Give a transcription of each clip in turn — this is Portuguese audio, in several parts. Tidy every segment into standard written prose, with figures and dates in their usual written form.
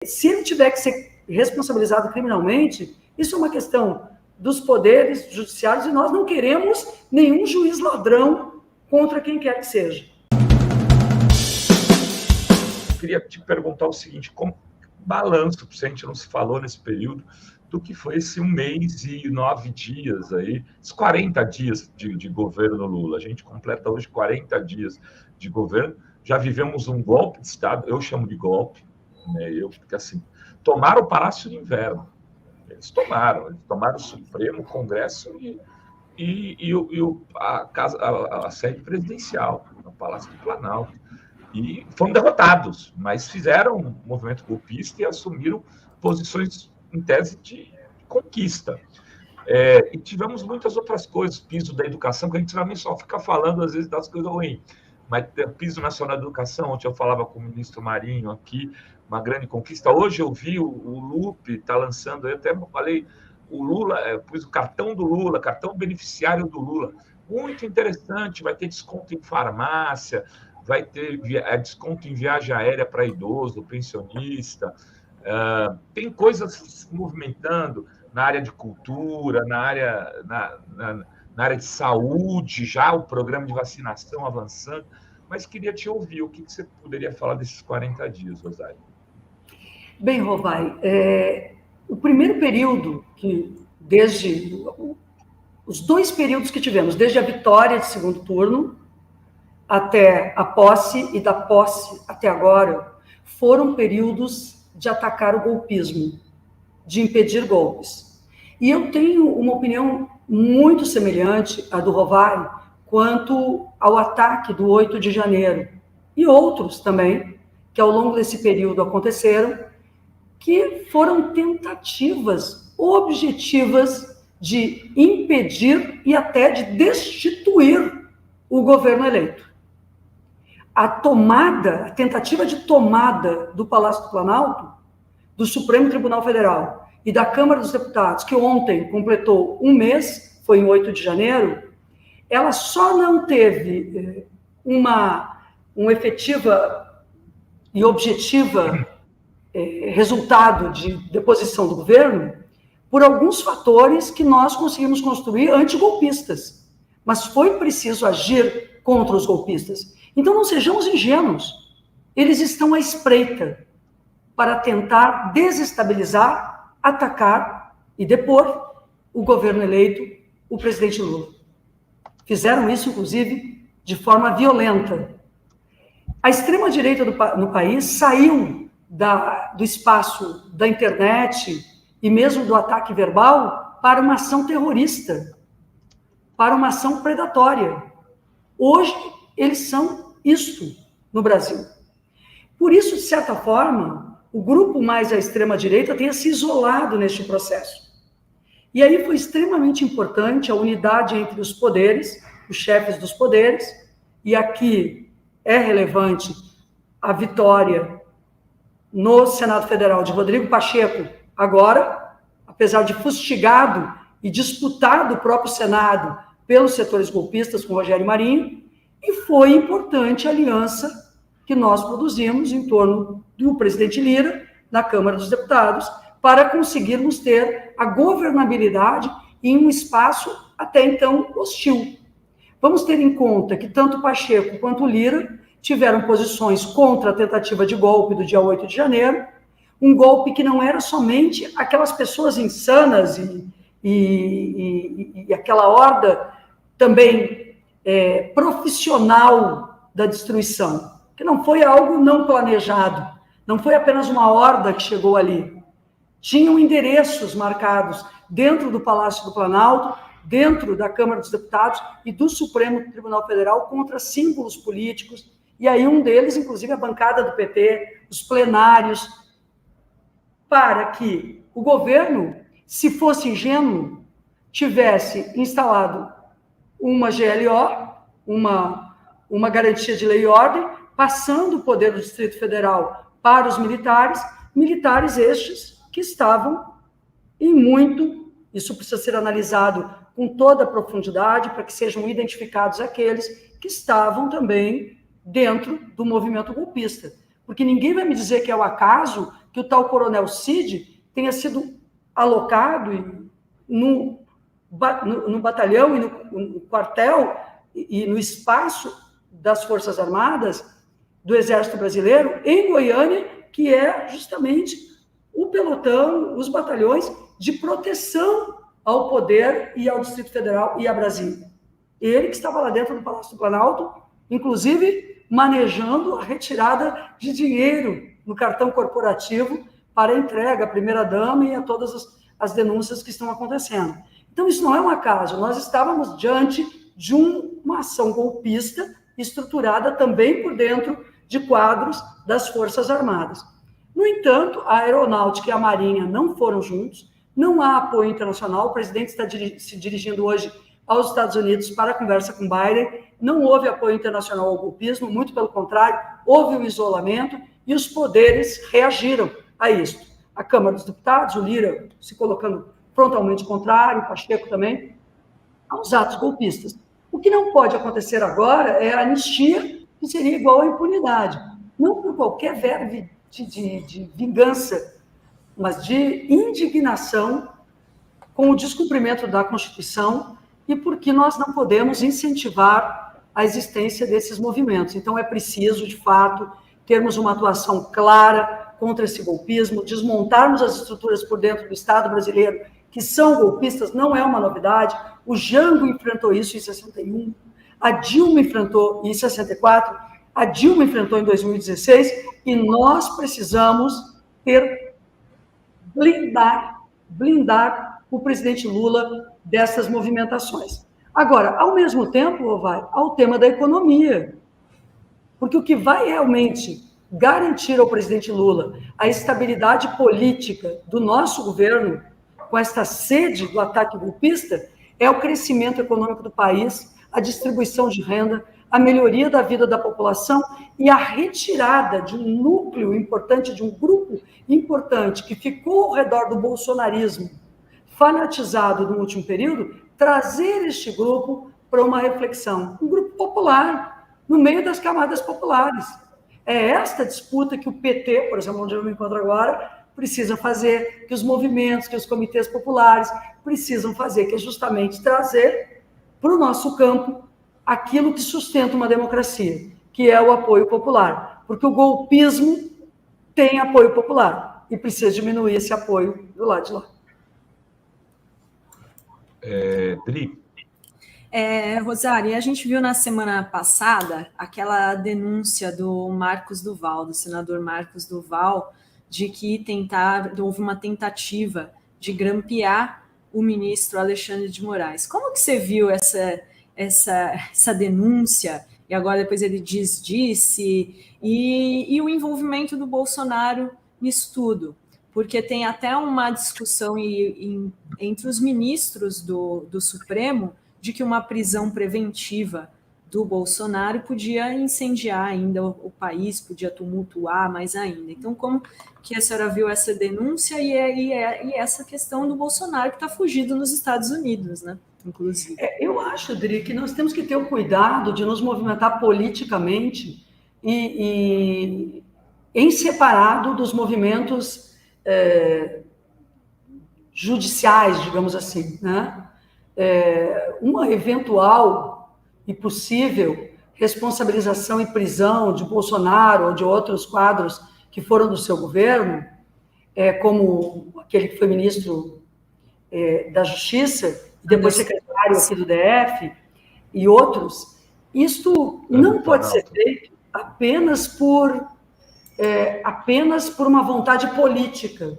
Se ele tiver que ser responsabilizado criminalmente, isso é uma questão dos poderes judiciários e nós não queremos nenhum juiz ladrão contra quem quer que seja. Queria te perguntar o seguinte, como balanço, porque a gente não se falou nesse período, do que foi esse 1 mês e 9 dias aí, esses 40 dias de governo Lula. A gente completa hoje 40 dias de governo, já vivemos um golpe de Estado, eu chamo de golpe, né? Porque assim, tomaram o Palácio do Inverno, eles tomaram o Supremo, o Congresso e a sede presidencial, no Palácio do Planalto. E foram derrotados, mas fizeram um movimento golpista e assumiram posições em tese de conquista. E tivemos muitas outras coisas, piso da educação, que a gente também só fica falando, às vezes, das coisas ruins. Mas piso nacional da educação, ontem eu falava com o ministro Marinho aqui, uma grande conquista. Hoje eu vi o Lupe está lançando, eu até falei, o Lula, pus o cartão do Lula, cartão beneficiário do Lula. Muito interessante, vai ter desconto em farmácia, vai ter desconto em viagem aérea para idoso, pensionista. Tem coisas se movimentando na área de cultura, na área de saúde, já o programa de vacinação avançando. Mas queria te ouvir, o que você poderia falar desses 40 dias, Rosário? Bem, Rovai, o primeiro período, desde os 2 períodos que tivemos, desde a vitória de segundo turno até a posse e da posse até agora, foram períodos de atacar o golpismo, de impedir golpes. E eu tenho uma opinião muito semelhante à do Rovai quanto ao ataque do 8 de janeiro e outros também, que ao longo desse período aconteceram, que foram tentativas objetivas de impedir e até de destituir o governo eleito. A tentativa de tomada do Palácio do Planalto, do Supremo Tribunal Federal e da Câmara dos Deputados, que ontem completou 1 mês, foi em 8 de janeiro, ela só não teve uma efetiva e objetiva resultado de deposição do governo por alguns fatores que nós conseguimos construir antigolpistas. Mas foi preciso agir contra os golpistas. Então, não sejamos ingênuos. Eles estão à espreita para tentar desestabilizar, atacar e depor o governo eleito, o presidente Lula. Fizeram isso, inclusive, de forma violenta. A extrema-direita no país saiu do espaço da internet e mesmo do ataque verbal para uma ação terrorista, para uma ação predatória. Hoje, eles são isto no Brasil. Por isso, de certa forma, o grupo mais à extrema-direita tenha se isolado neste processo. E aí foi extremamente importante a unidade entre os poderes, os chefes dos poderes, e aqui é relevante a vitória no Senado Federal de Rodrigo Pacheco, agora, apesar de fustigado e disputado o próprio Senado pelos setores golpistas com Rogério Marinho, e foi importante a aliança que nós produzimos em torno do presidente Lira, na Câmara dos Deputados, para conseguirmos ter a governabilidade em um espaço até então hostil. Vamos ter em conta que tanto Pacheco quanto Lira tiveram posições contra a tentativa de golpe do dia 8 de janeiro, um golpe que não era somente aquelas pessoas insanas e aquela horda também profissional da destruição, que não foi algo não planejado, não foi apenas uma horda que chegou ali. Tinham endereços marcados dentro do Palácio do Planalto, dentro da Câmara dos Deputados e do Supremo Tribunal Federal contra símbolos políticos, e aí um deles, inclusive, a bancada do PT, os plenários, para que o governo, se fosse ingênuo, tivesse instalado uma GLO, uma garantia de lei e ordem, passando o poder do Distrito Federal para os militares estes que estavam em muito, isso precisa ser analisado com toda a profundidade para que sejam identificados aqueles que estavam também dentro do movimento golpista. Porque ninguém vai me dizer que é o acaso que o tal coronel Cid tenha sido alocado no batalhão e no quartel e no espaço das Forças Armadas do Exército Brasileiro em Goiânia, que é justamente o pelotão, os batalhões de proteção ao poder e ao Distrito Federal e a Brasília. Ele que estava lá dentro do Palácio do Planalto, inclusive manejando a retirada de dinheiro no cartão corporativo para entrega à primeira-dama e a todas as denúncias que estão acontecendo. Então, isso não é um acaso. Nós estávamos diante de uma ação golpista estruturada também por dentro de quadros das Forças Armadas. No entanto, a Aeronáutica e a Marinha não foram juntos, não há apoio internacional, o presidente está se dirigindo hoje aos Estados Unidos para a conversa com Biden, não houve apoio internacional ao golpismo, muito pelo contrário, houve um isolamento e os poderes reagiram a isso. A Câmara dos Deputados, o Lira se colocando frontalmente contrário, o Pacheco também, aos atos golpistas. O que não pode acontecer agora é a anistia, que seria igual à impunidade. Não por qualquer verve de vingança, mas de indignação com o descumprimento da Constituição e porque nós não podemos incentivar a existência desses movimentos. Então, é preciso, de fato, termos uma atuação clara contra esse golpismo, desmontarmos as estruturas por dentro do Estado brasileiro, que são golpistas, não é uma novidade. O Jango enfrentou isso em 61, a Dilma enfrentou em 64, a Dilma enfrentou em 2016, e nós precisamos blindar o presidente Lula dessas movimentações. Agora, ao mesmo tempo, há o tema da economia, porque o que vai realmente garantir ao presidente Lula a estabilidade política do nosso governo, com esta sede do ataque golpista, é o crescimento econômico do país, a distribuição de renda, a melhoria da vida da população e a retirada de um núcleo importante, de um grupo importante que ficou ao redor do bolsonarismo, fanatizado no último período, trazer este grupo para uma reflexão, um grupo popular, no meio das camadas populares. É esta disputa que o PT, por exemplo, onde eu me encontro agora, precisa fazer, que os movimentos, que os comitês populares precisam fazer, que é justamente trazer para o nosso campo aquilo que sustenta uma democracia, que é o apoio popular. Porque o golpismo tem apoio popular e precisa diminuir esse apoio do lado de lá. Dri. Rosário, a gente viu na semana passada aquela denúncia do Marcos Duval, do senador Marcos Duval, de que houve uma tentativa de grampear o ministro Alexandre de Moraes. Como que você viu essa denúncia? E agora depois ele disse, e o envolvimento do Bolsonaro nisso tudo? Porque tem até uma discussão entre os ministros do Supremo de que uma prisão preventiva do Bolsonaro podia incendiar ainda o país, podia tumultuar mais ainda. Então, como que a senhora viu essa denúncia e essa questão do Bolsonaro que está fugido nos Estados Unidos, né? Inclusive. Eu acho, Dri, que nós temos que ter o cuidado de nos movimentar politicamente e em separado dos movimentos judiciais, digamos assim, né? Uma eventual e possível responsabilização e prisão de Bolsonaro ou de outros quadros que foram do seu governo, como aquele que foi ministro da Justiça, e depois secretário aqui do DF, e outros, isto não pode ser feito apenas por uma vontade política.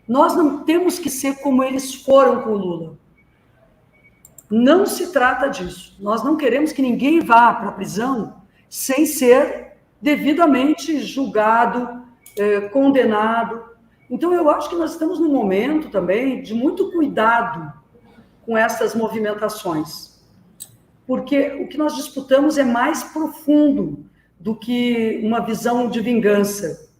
Nós não temos que ser como eles foram com o Lula. Não se trata disso. Nós não queremos que ninguém vá para a prisão sem ser devidamente julgado, condenado. Então, eu acho que nós estamos num momento também de muito cuidado com essas movimentações, porque o que nós disputamos é mais profundo do que uma visão de vingança.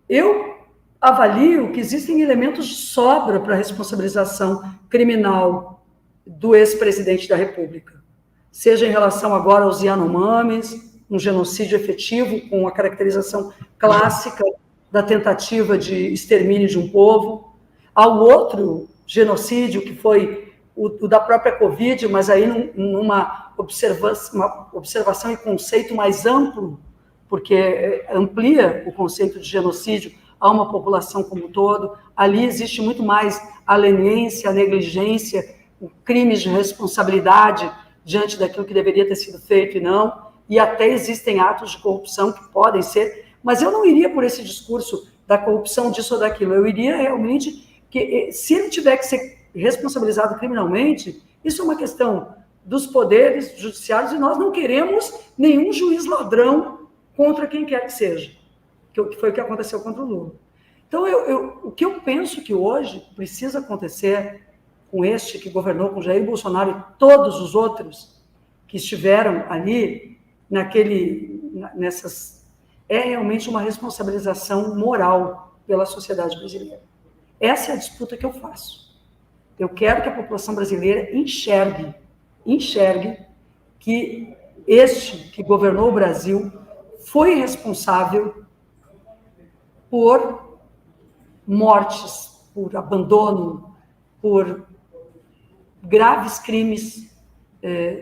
Eu avalio que existem elementos de sobra para a responsabilização criminal do ex-presidente da República, seja em relação agora aos Yanomamis, um genocídio efetivo com a caracterização clássica da tentativa de extermínio de um povo, ao outro genocídio, que foi o da própria Covid, mas aí numa observação e conceito mais amplo, porque amplia o conceito de genocídio a uma população como um todo. Ali existe muito mais a leniência, a negligência, crimes de responsabilidade diante daquilo que deveria ter sido feito e não, e até existem atos de corrupção que podem ser, mas eu não iria por esse discurso da corrupção disso ou daquilo, eu iria realmente que, se ele tiver que ser responsabilizado criminalmente, isso é uma questão dos poderes judiciários e nós não queremos nenhum juiz ladrão contra quem quer que seja, que foi o que aconteceu contra o Lula. Então, o que eu penso que hoje precisa acontecer com este que governou, com Jair Bolsonaro e todos os outros que estiveram ali, é realmente uma responsabilização moral pela sociedade brasileira. Essa é a disputa que eu faço. Eu quero que a população brasileira enxergue que este que governou o Brasil foi responsável por mortes, por abandono, por graves crimes,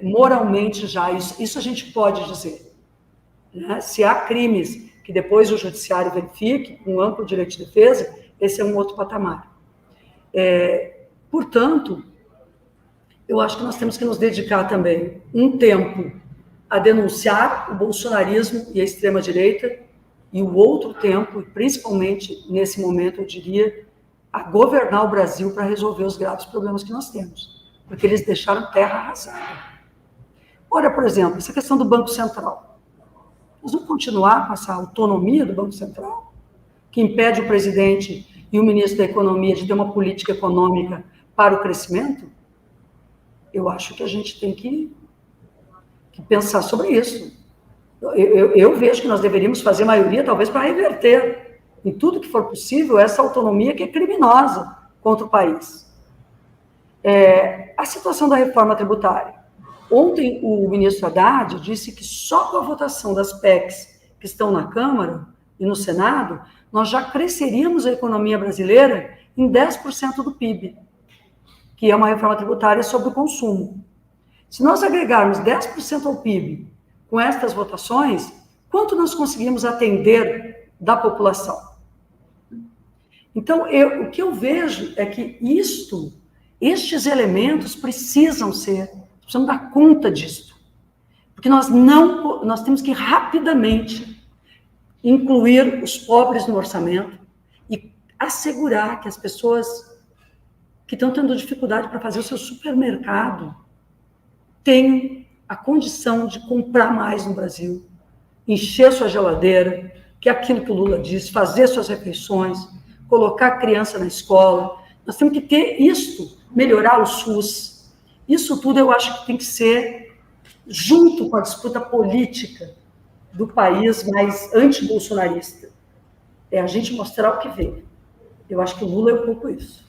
moralmente já. Isso a gente pode dizer. Né? Se há crimes que depois o judiciário verifique, com amplo direito de defesa, esse é um outro patamar. Portanto, eu acho que nós temos que nos dedicar também um tempo a denunciar o bolsonarismo e a extrema-direita, e o outro tempo, principalmente nesse momento, eu diria, a governar o Brasil para resolver os graves problemas que nós temos, porque eles deixaram terra arrasada. Ora, por exemplo, essa questão do Banco Central. Nós vamos continuar com essa autonomia do Banco Central, que impede o presidente e o ministro da Economia de ter uma política econômica para o crescimento? Eu acho que a gente tem que pensar sobre isso. Eu vejo que nós deveríamos fazer maioria, talvez, para reverter, em tudo que for possível, essa autonomia que é criminosa contra o país. A situação da reforma tributária. Ontem, o ministro Haddad disse que só com a votação das PECs que estão na Câmara e no Senado, nós já cresceríamos a economia brasileira em 10% do PIB, que é uma reforma tributária sobre o consumo. Se nós agregarmos 10% ao PIB com estas votações, quanto nós conseguimos atender da população? Então, o que eu vejo é que estes elementos precisamos dar conta disso. Porque nós temos que rapidamente incluir os pobres no orçamento e assegurar que as pessoas que estão tendo dificuldade para fazer o seu supermercado tenham a condição de comprar mais no Brasil, encher sua geladeira, que é aquilo que o Lula diz, fazer suas refeições, colocar a criança na escola. Nós temos que ter isso, melhorar o SUS. Isso tudo eu acho que tem que ser junto com a disputa política do país mais anti-bolsonarista. É a gente mostrar o que veio. Eu acho que o Lula é um pouco isso.